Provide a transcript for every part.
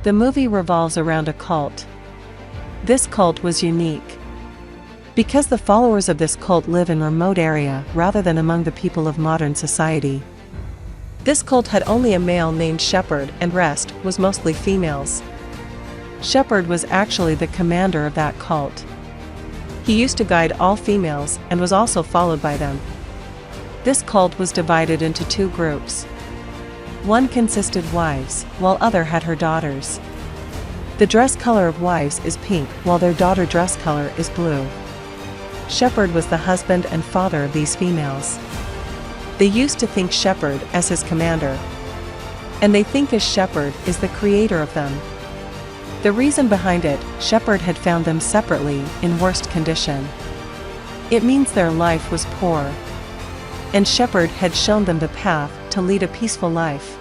The movie revolves around a cult. This cult was unique because the followers of this cult live in a remote area rather than among the people of modern society. This cult had only a male named Shepard, and rest was mostly females. Shepard was actually the commander of that cult. He used to guide all females and was also followed by them. This cult was divided into two groups. One consisted wives, while other had her daughters. The dress color of wives is pink, while their daughter dress color is blue. Shepard was the husband and father of these females. They used to think Shepard as his commander, and they think as Shepard is the creator of them. The reason behind it, Shepard had found them separately, in worst condition. It means their life was poor, and Shepard had shown them the path to lead a peaceful life.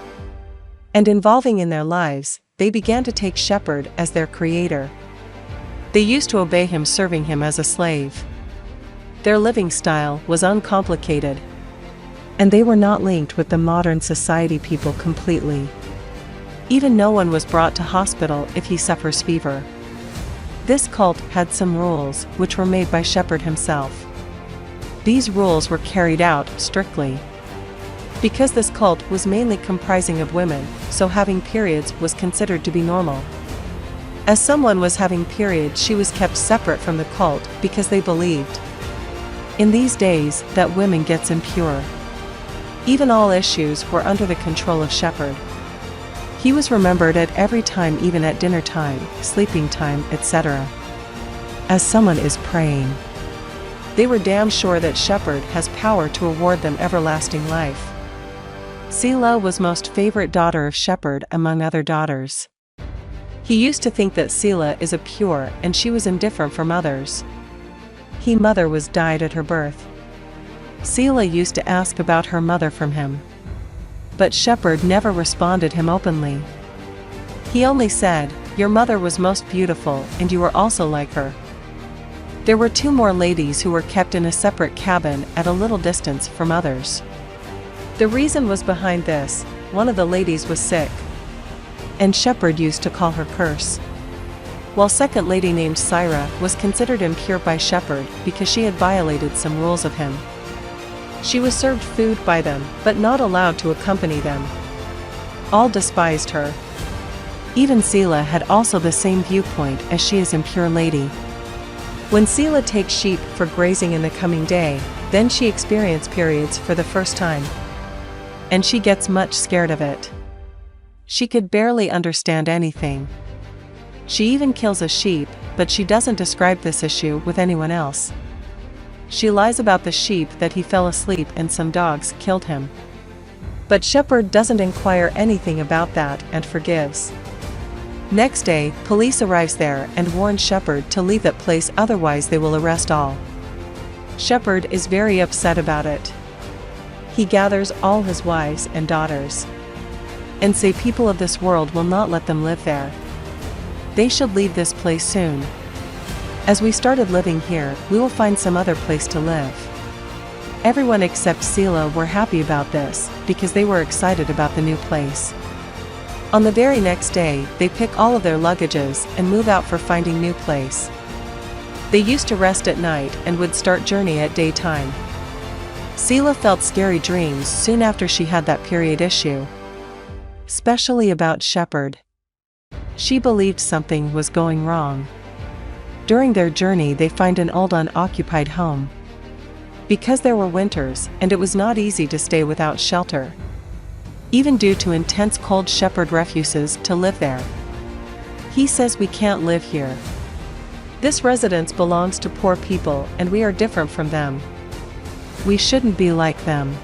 And involving in their lives, they began to take Shepard as their creator. They used to obey him, serving him as a slave. Their living style was uncomplicated, and they were not linked with the modern society people completely. Even no one was brought to hospital if he suffers fever. This cult had some rules, which were made by Shepard himself. These rules were carried out strictly. Because this cult was mainly comprising of women, so having periods was considered to be normal. As someone was having periods, she was kept separate from the cult because they believed in these days that women gets impure. Even all issues were under the control of Shepard. He was remembered at every time, even at dinner time, sleeping time, etc. as someone is praying. They were damn sure that Shepard has power to award them everlasting life. Selah was most favorite daughter of Shepard among other daughters. He used to think that Selah is a pure and she was indifferent from others. His mother was died at her birth. Selah used to ask about her mother from him, but Shepard never responded him openly. He only said, "Your mother was most beautiful and you were also like her." There were two more ladies who were kept in a separate cabin at a little distance from others. The reason was behind this: one of the ladies was sick, and Shepard used to call her Curse. While second lady named Syra was considered impure by Shepard because she had violated some rules of him. She was served food by them, but not allowed to accompany them. All despised her. Even Selah had also the same viewpoint, as she is impure lady. When Selah takes sheep for grazing in the coming day, then she experiences periods for the first time, and she gets much scared of it. She could barely understand anything. She even kills a sheep, but she doesn't describe this issue with anyone else. She lies about the sheep that he fell asleep and some dogs killed him. But Shepard doesn't inquire anything about that and forgives. Next day, police arrives there and warns Shepard to leave that place, otherwise they will arrest all. Shepard is very upset about it. He gathers all his wives and daughters and say people of this world will not let them live there. They should leave this place soon. As we started living here, we will find some other place to live. Everyone except Selah were happy about this, because they were excited about the new place. On the very next day, they pick all of their luggages and move out for finding new place. They used to rest at night and would start journey at daytime. Selah felt scary dreams soon after she had that period issue, especially about Shepard. She believed something was going wrong. During their journey, they find an old unoccupied home. Because there were winters, and it was not easy to stay without shelter. Even due to intense cold, Shepard refuses to live there. He says, "We can't live here. This residence belongs to poor people and we are different from them. We shouldn't be like them."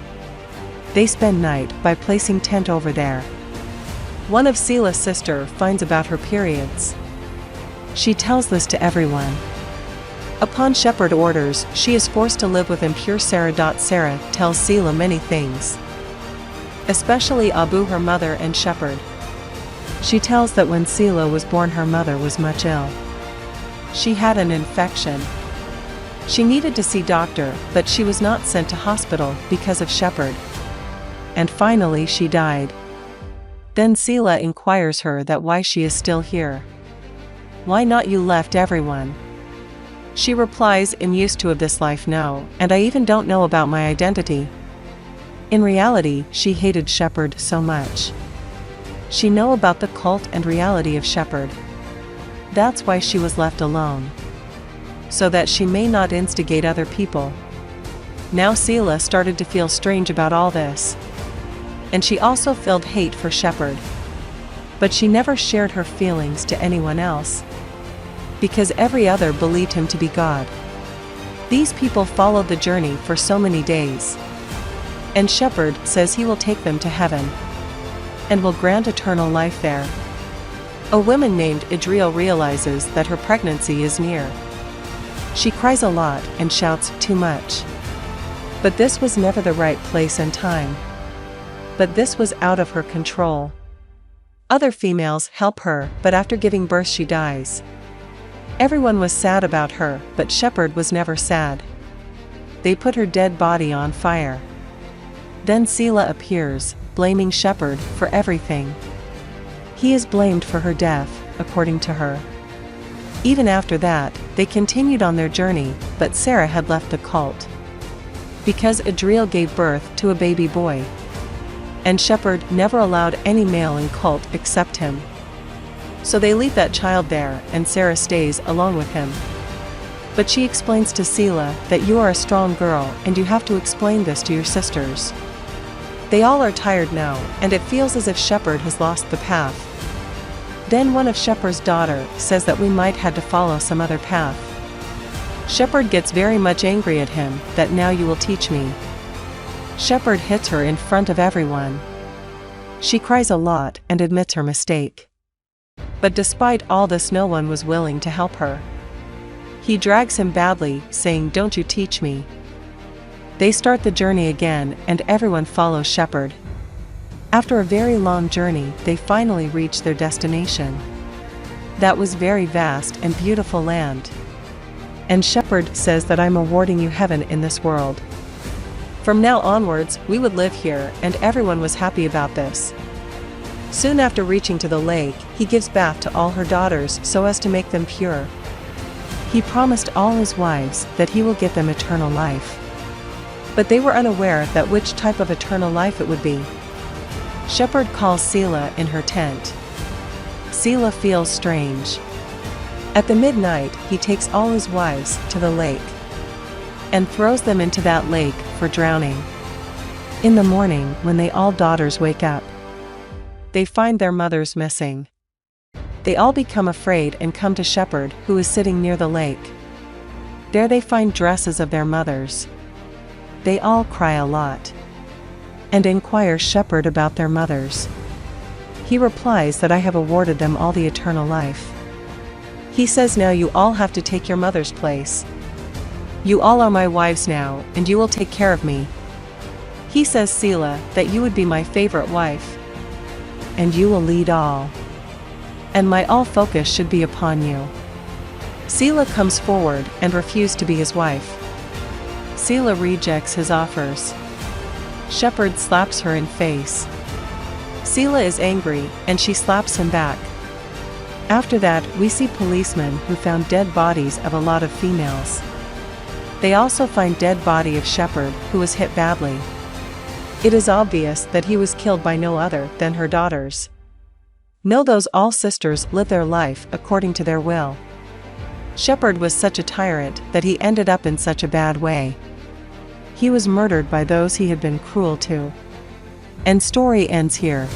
They spend night by placing tent over there. One of Selah's sister finds about her periods. She tells this to everyone. Upon Shepard orders, she is forced to live with impure Sarah. Sarah tells Selah many things, especially Abu, her mother, and Shepard. She tells that when Selah was born, her mother was much ill. She had an infection. She needed to see doctor, but she was not sent to hospital because of Shepard. And finally she died. Then Selah inquires her that why she is still here. Why not you left everyone? She replies, I'm used to of this life now, and I even don't know about my identity. In reality, she hated Shepard so much. She know about the cult and reality of Shepard. That's why she was left alone. So that she may not instigate other people. Now Selah started to feel strange about all this. And she also felt hate for Shepard. But she never shared her feelings to anyone else. Because every other believed him to be God. These people followed the journey for so many days. And Shepard says he will take them to heaven. And will grant eternal life there. A woman named Adriel realizes that her pregnancy is near. She cries a lot and shouts too much. But this was never the right place and time. But this was out of her control. Other females help her, but after giving birth she dies. Everyone was sad about her, but Shepard was never sad. They put her dead body on fire. Then Selah appears, blaming Shepard for everything. He is blamed for her death, according to her. Even after that, they continued on their journey, but Sarah had left the cult. Because Adriel gave birth to a baby boy. And Shepard never allowed any male in cult except him. So they leave that child there, and Sarah stays alone with him. But she explains to Selah that you are a strong girl and you have to explain this to your sisters. They all are tired now, and it feels as if Shepard has lost the path. Then one of Shepard's daughter says that we might had to follow some other path. Shepard gets very much angry at him, that now you will teach me. Shepard hits her in front of everyone. She cries a lot and admits her mistake. But despite all this, no one was willing to help her. He drags him badly, saying, "Don't you teach me." They start the journey again, and everyone follows Shepard. After a very long journey, they finally reach their destination. That was very vast and beautiful land. And Shepard says that I'm awarding you heaven in this world. From now onwards, we would live here, and everyone was happy about this. Soon after reaching to the lake, he gives bath to all her daughters so as to make them pure. He promised all his wives that he will give them eternal life. But they were unaware that which type of eternal life it would be. Shepard calls Selah in her tent. Selah feels strange. At the midnight, he takes all his wives to the lake and throws them into that lake for drowning. In the morning, when they all daughters wake up, they find their mothers missing. They all become afraid and come to Shepard, who is sitting near the lake. There they find dresses of their mothers. They all cry a lot and inquire Shepard about their mothers. He replies that I have awarded them all the eternal life. He says now you all have to take your mother's place. You all are my wives now, and you will take care of me. He says, Selah, that you would be my favorite wife. And you will lead all. And my all focus should be upon you. Selah comes forward and refuses to be his wife. Selah rejects his offers. Shepard slaps her in face. Selah is angry, and she slaps him back. After that, we see policemen who found dead bodies of a lot of females. They also find dead body of Shepard, who was hit badly. It is obvious that he was killed by no other than her daughters. Know those all sisters live their life according to their will. Shepard was such a tyrant that he ended up in such a bad way. He was murdered by those he had been cruel to. And story ends here.